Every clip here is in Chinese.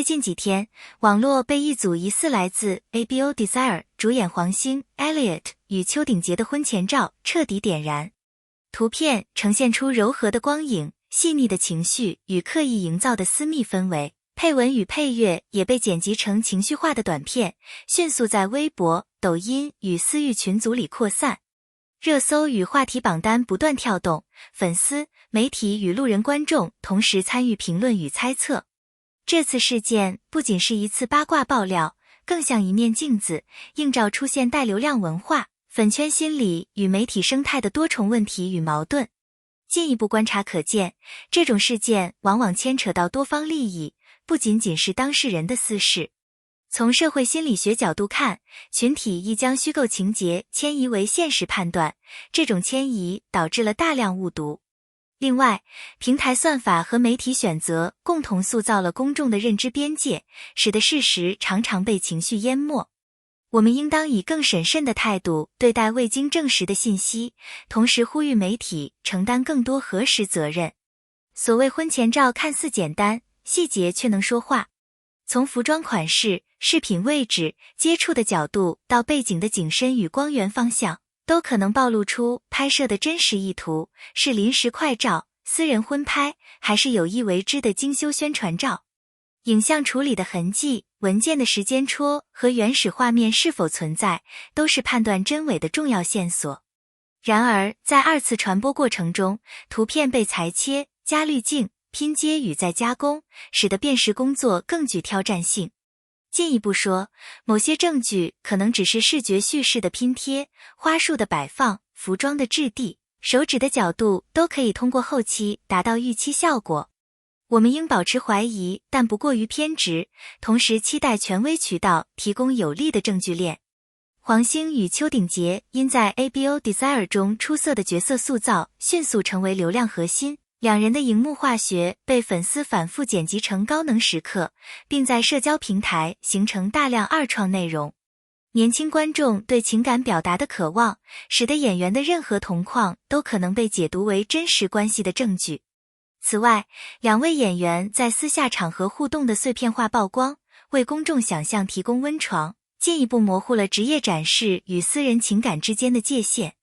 近几天，网络被一组疑似来自 ABO Desire 主演黄星 Elliot 与邱鼎杰的婚前照彻底点燃。图片呈现出柔和的光影、细腻的情绪与刻意营造的私密氛围，配文与配乐也被剪辑成情绪化的短片，迅速在微博、抖音与私域群组里扩散。热搜与话题榜单不断跳动，粉丝、媒体与路人观众同时参与评论与猜测。这次事件不仅是一次八卦爆料，更像一面镜子，映照出现带流量文化、粉圈心理与媒体生态的多重问题与矛盾。进一步观察可见，这种事件往往牵扯到多方利益，不仅仅是当事人的私事。从社会心理学角度看，群体亦将虚构情节迁移为现实判断，这种迁移导致了大量误读。另外，平台算法和媒体选择共同塑造了公众的认知边界，使得事实常常被情绪淹没。我们应当以更审慎的态度对待未经证实的信息，同时呼吁媒体承担更多核实责任。所谓婚前照看似简单，细节却能说话。从服装款式、饰品位置、接触的角度到背景的景深与光源方向，都可能暴露出拍摄的真实意图，是临时快照、私人婚拍，还是有意为之的精修宣传照。影像处理的痕迹、文件的时间戳和原始画面是否存在，都是判断真伪的重要线索。然而，在二次传播过程中，图片被裁切、加滤镜、拼接与再加工，使得辨识工作更具挑战性。进一步说，某些证据可能只是视觉叙事的拼贴，花束的摆放、服装的质地、手指的角度都可以通过后期达到预期效果。我们应保持怀疑，但不过于偏执，同时期待权威渠道提供有力的证据链。黄星与邱鼎杰因在 ABO Desire 中出色的角色塑造，迅速成为流量核心。两人的荧幕化学被粉丝反复剪辑成高能时刻，并在社交平台形成大量二创内容。年轻观众对情感表达的渴望，使得演员的任何同框都可能被解读为真实关系的证据。此外，两位演员在私下场合互动的碎片化曝光，为公众想象提供温床，进一步模糊了职业展示与私人情感之间的界限。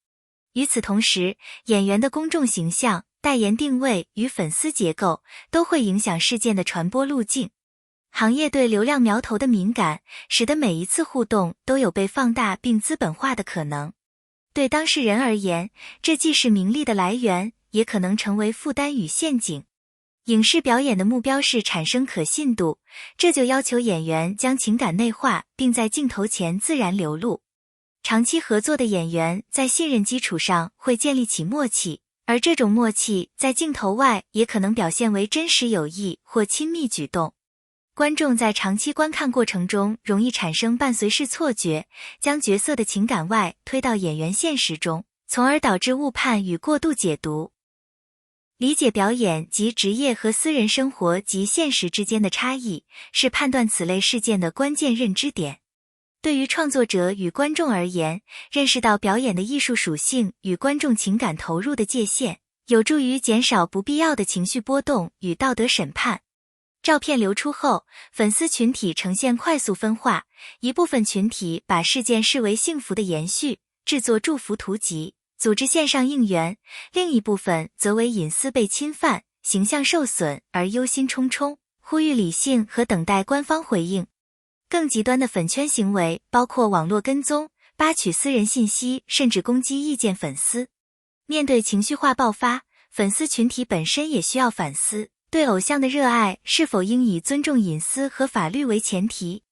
与此同时，演员的公众形象、代言定位与粉丝结构都会影响事件的传播路径。行业对流量苗头的敏感，使得每一次互动都有被放大并资本化的可能。对当事人而言，这既是名利的来源，也可能成为负担与陷阱。影视表演的目标是产生可信度，这就要求演员将情感内化，并在镜头前自然流露。长期合作的演员在信任基础上会建立起默契，而这种默契在镜头外也可能表现为真实友谊或亲密举动。观众在长期观看过程中容易产生伴随式错觉，将角色的情感外推到演员现实中，从而导致误判与过度解读。理解表演及职业和私人生活及现实之间的差异，是判断此类事件的关键认知点。对于创作者与观众而言，认识到表演的艺术属性与观众情感投入的界限，有助于减少不必要的情绪波动与道德审判。照片流出后，粉丝群体呈现快速分化，一部分群体把事件视为幸福的延续，制作祝福图集，组织线上应援；另一部分则为隐私被侵犯、形象受损而忧心忡忡，呼吁理性和等待官方回应。更极端的粉圈行为包括网络跟踪、扒取私人信息，甚至攻击意见粉丝。面对情绪化爆发，粉丝群体本身也需要反思，对偶像的热爱是否应以尊重隐私和法律为前提。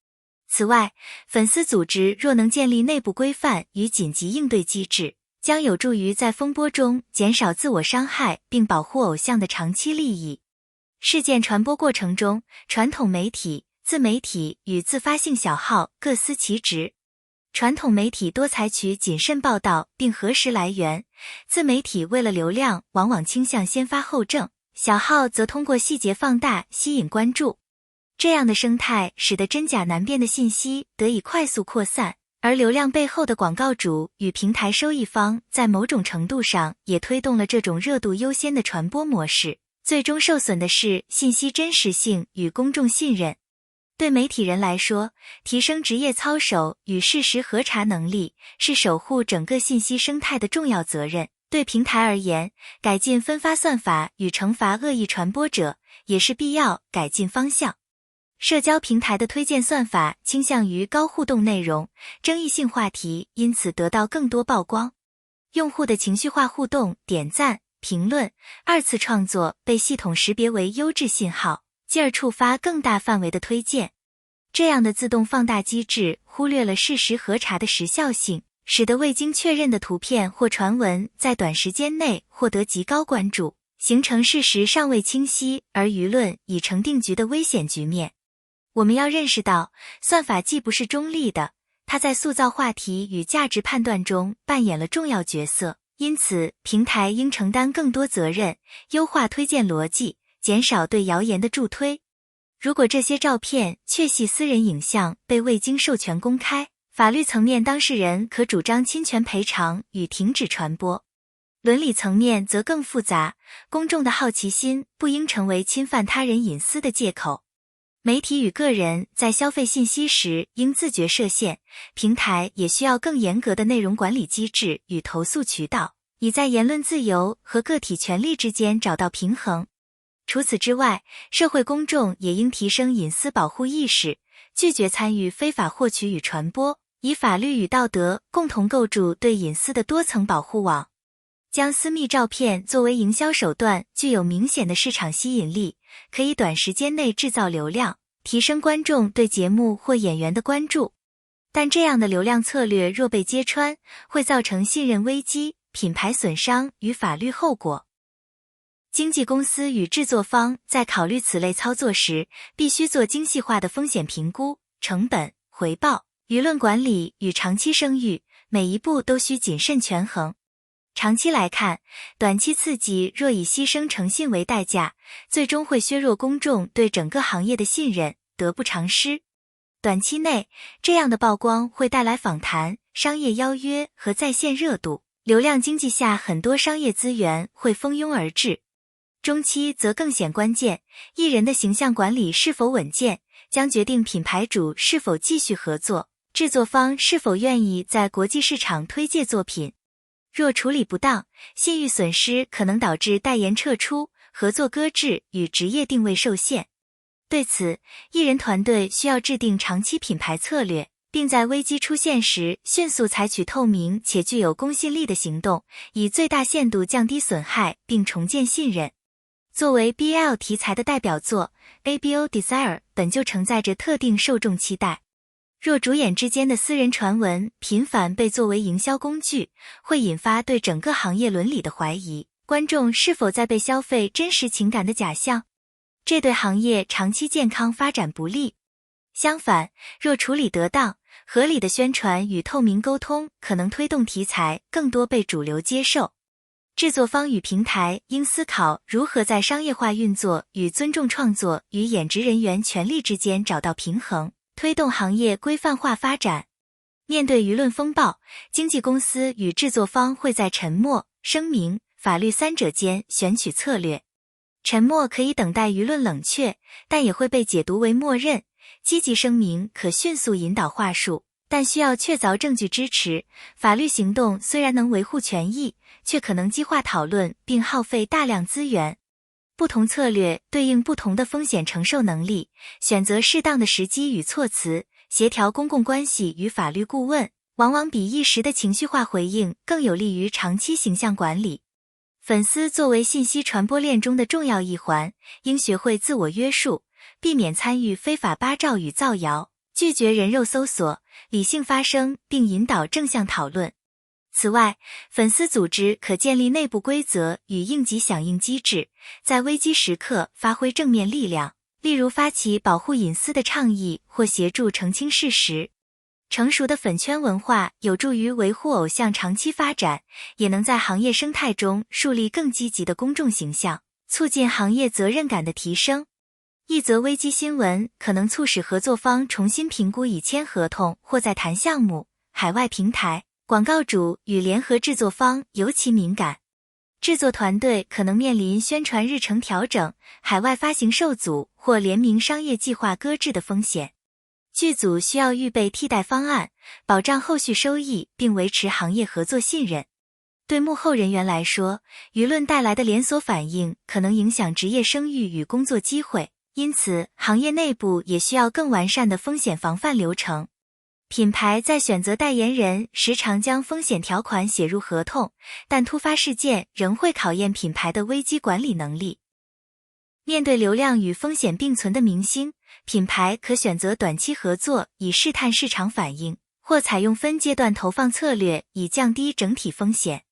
此外，粉丝组织若能建立内部规范与紧急应对机制，将有助于在风波中减少自我伤害，并保护偶像的长期利益。事件传播过程中，传统媒体、自媒体与自发性小号各司其职。传统媒体多采取谨慎报道并核实来源，自媒体为了流量往往倾向先发后证，小号则通过细节放大吸引关注。这样的生态使得真假难辨的信息得以快速扩散，而流量背后的广告主与平台收益方在某种程度上也推动了这种热度优先的传播模式，最终受损的是信息真实性与公众信任。对媒体人来说，提升职业操守与事实核查能力是守护整个信息生态的重要责任。对平台而言，改进分发算法与惩罚恶意传播者也是必要改进方向。社交平台的推荐算法倾向于高互动内容，争议性话题因此得到更多曝光。用户的情绪化互动、点赞、评论、二次创作被系统识别为优质信号，进而触发更大范围的推荐。这样的自动放大机制忽略了事实核查的时效性，使得未经确认的图片或传闻在短时间内获得极高关注，形成事实尚未清晰而舆论已成定局的危险局面。我们要认识到，算法既不是中立的，它在塑造话题与价值判断中扮演了重要角色，因此平台应承担更多责任，优化推荐逻辑，减少对谣言的助推。如果这些照片确系私人影像被未经授权公开，法律层面当事人可主张侵权赔偿与停止传播。伦理层面则更复杂，公众的好奇心不应成为侵犯他人隐私的借口。媒体与个人在消费信息时应自觉设限，平台也需要更严格的内容管理机制与投诉渠道，以在言论自由和个体权利之间找到平衡。除此之外，社会公众也应提升隐私保护意识，拒绝参与非法获取与传播，以法律与道德共同构筑对隐私的多层保护网。将私密照片作为营销手段具有明显的市场吸引力，可以短时间内制造流量，提升观众对节目或演员的关注。但这样的流量策略若被揭穿，会造成信任危机、品牌损伤与法律后果。经纪公司与制作方在考虑此类操作时，必须做精细化的风险评估、成本、回报、舆论管理与长期声誉，每一步都需谨慎权衡。长期来看，短期刺激若以牺牲诚信为代价，最终会削弱公众对整个行业的信任，得不偿失。短期内，这样的曝光会带来访谈、商业邀约和在线热度，流量经济下很多商业资源会蜂拥而至。中期则更显关键，艺人的形象管理是否稳健，将决定品牌主是否继续合作，制作方是否愿意在国际市场推介作品。若处理不当，信誉损失可能导致代言撤出、合作搁置与职业定位受限。对此，艺人团队需要制定长期品牌策略，并在危机出现时迅速采取透明且具有公信力的行动，以最大限度降低损害并重建信任。作为 BL 题材的代表作， ABO Desire 本就承载着特定受众期待。若主演之间的私人传闻频繁被作为营销工具，会引发对整个行业伦理的怀疑，观众是否在被消费真实情感的假象？这对行业长期健康发展不利。相反，若处理得当，合理的宣传与透明沟通可能推动题材更多被主流接受。制作方与平台应思考如何在商业化运作与尊重创作与演职人员权利之间找到平衡，推动行业规范化发展。面对舆论风暴，经纪公司与制作方会在沉默、声明、法律三者间选取策略。沉默可以等待舆论冷却，但也会被解读为默认；积极声明可迅速引导话术，但需要确凿证据支持。法律行动虽然能维护权益，却可能激化讨论并耗费大量资源。不同策略对应不同的风险承受能力，选择适当的时机与措辞，协调公共关系与法律顾问，往往比一时的情绪化回应更有利于长期形象管理。粉丝作为信息传播链中的重要一环，应学会自我约束，避免参与非法扒照与造谣，拒绝人肉搜索，理性发声并引导正向讨论。此外，粉丝组织可建立内部规则与应急响应机制，在危机时刻发挥正面力量，例如发起保护隐私的倡议或协助澄清事实。成熟的粉圈文化有助于维护偶像长期发展，也能在行业生态中树立更积极的公众形象，促进行业责任感的提升。一则危机新闻可能促使合作方重新评估已签合同或在谈项目。海外平台、广告主与联合制作方尤其敏感，制作团队可能面临宣传日程调整、海外发行受阻或联名商业计划搁置的风险。剧组需要预备替代方案，保障后续收益并维持行业合作信任。对幕后人员来说，舆论带来的连锁反应可能影响职业声誉与工作机会，因此行业内部也需要更完善的风险防范流程。品牌在选择代言人时常将风险条款写入合同，但突发事件仍会考验品牌的危机管理能力。面对流量与风险并存的明星，品牌可选择短期合作以试探市场反应，或采用分阶段投放策略以降低整体风险。